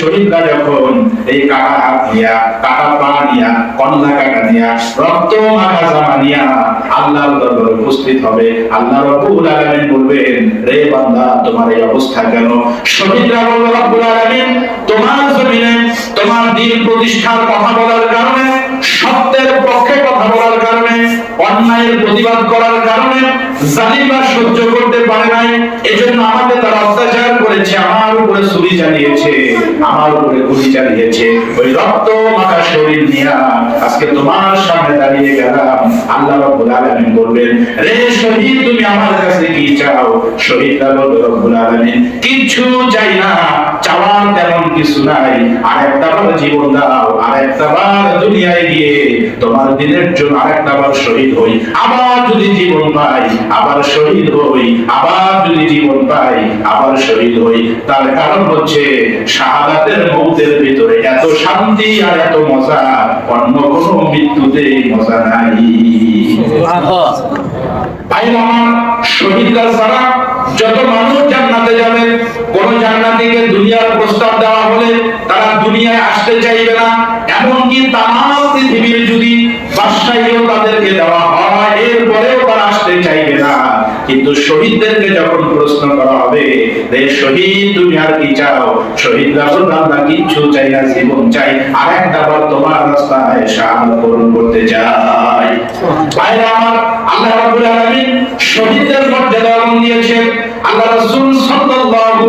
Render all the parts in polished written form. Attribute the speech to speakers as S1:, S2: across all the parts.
S1: শহীদরা যখন এই কাটা হাত নিয়া, কাটা পা নিয়া, কন্যা কাটা নিয়া, রক্ত মাখা জামা নিয়া আল্লাহর দরবারে উপস্থিত হবে, আল্লাহ রাব্বুল আলামিন বলবেন, রে বান্দা তোমার এই অবস্থা কেন? শহীদরা বলবে, রব্বুল আলামিন তোমার জমিনে তোমার দ্বীন প্রতিষ্ঠার কথা বলার কারণে, সত্যের পক্ষে কথা বলার কারণে, অন্যায়ের প্রতিবাদ করার কারণে জালিমরা সহ্য করতে পারে নাই, এজন্য আমাকে তারা অত্যাচার করেছে, আমার উপরে ছুরি চালিয়েছে, আমার উপরে গুলি চালিয়েছে। ওই রক্ত মাখা শরীর নিয়ে আজকে তোমার সামনে দাঁড়িয়ে গেলাম। আল্লাহ রাব্বুল আলামিন বলবেন, রে শহীদ তুমি আমার কাছে কি চাও? শহীদরা বলবে, রব্বুল আলামিন কিছু চাই না, চাওয়ার তেমন কিছু নাই, আরেকটা বার জীবন দাও, আরেকটা বার দুনিয়ায় গিয়ে তোমার দিনের জন্য আরেকটা বার শহীদ হই, আবার যদি জীবন পাই আবার শহীদ হই, আবার যদি জীবন পাই আবার শহীদ হই। তার কারণ হচ্ছে শাহাদাতের মৌতের ভিতরে এত শান্তি আর এত মজা অন্য কোনো মৃত্যুতে মজা নাই। ভাইরা আমার, শহীদরা ছাড়া যত মানুষ জান্নাতে যাবে, কোন জান্নাতীকে দুনিয়ার প্রস্তাব দেওয়া হলে তারা দুনিয়ায় আসতে চাইবে না, এমনকি তামাম পৃথিবীর যদি বাদশাহীও তাদেরকে দেওয়া হয় এরপরেও তারা আসতে চাইবে না। কিন্তু শহীদদেরকে যখন প্রশ্ন করা হবে, রে শহীদ তুমি আর কি চাও? শহীদরা বলবে, আমরা কিচ্ছু চাই না, জীবন চাই, আরেকটা বার তোমার রাস্তায় শাহাদাত বরণ করতে চাই। ভাইরা আমার, আল্লাহ রাব্বুল আলামিন শহীদদের মর্যাদা দিয়েছেন। আল্লাহ রাসূল সাল্লাল্লাহু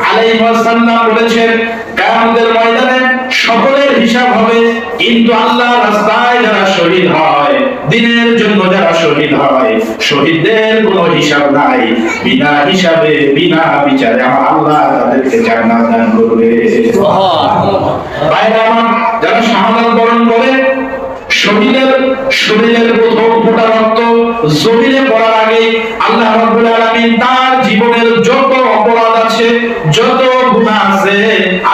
S1: আলাইহি ওয়াসাল্লাম বলেছেন, কিয়ামতের ময়দানে সকলের হিসাব হবে, কিন্তু আল্লাহর রাস্তায় যারা শহীদ হয়, দ্বীনের জন্য যারা শহীদ হয়, শহীদদের কোনো হিসাব নাই, বিনা হিসাবে বিনা বিচারে আমার আল্লাহ তাদেরকে জান্নাত দান করবে। সুবহানাল্লাহ। ভাইরা আমার, যারা শাহাদাত বরণ করে, শহীদের শরীরের প্রথম ফোঁটা রক্ত জমিনে পড়ার আগে আল্লাহ রাব্বুল আলামিন তার জীবনের যত অপরাধ আছে, যত গুনাহ আছে,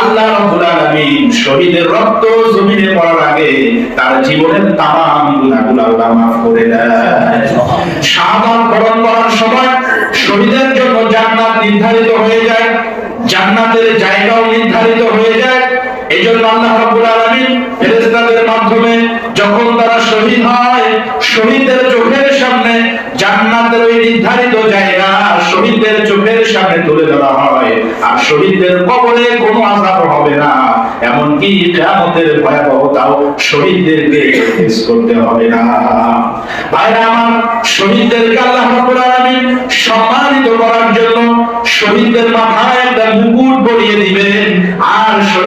S1: আল্লাহ রাব্বুল আলামিন শহীদের রক্ত জমিনে পড়ার আগে তার জীবনের তামাম গুনাহগুলো আল্লাহ মাফ করে দেয়। শাহাদাত বরণ করার সময় শহীদের জন্য জান্নাত নির্ধারিত হয়ে যায়, জান্নাতের জায়গাও নির্ধারিত হয়ে যায়। এজন্য আল্লাহ রাব্বুল আলামিন ফেরেশতাদের মাধ্যমে যখন তারা শহীদ হয়, শহীদদের চোখের সামনে জান্নাতের ওই নির্ধারিত জায়গা শহীদদের চোখের সামনে তুলে ধরা হয়, আর শহীদদের কবরে কোনো আযাব হবে না, এমনকি কিয়ামতের ভয়াবহতাও শহীদদেরকে ফেস করতে হবে না। ভাইরা আমার, শহীদদেরকে আল্লাহ রাব্বুল আলামিন সম্মানিত করার জন্য শহীদদের মাথায় একটা মুকুট পরিয়ে দিবেন, আর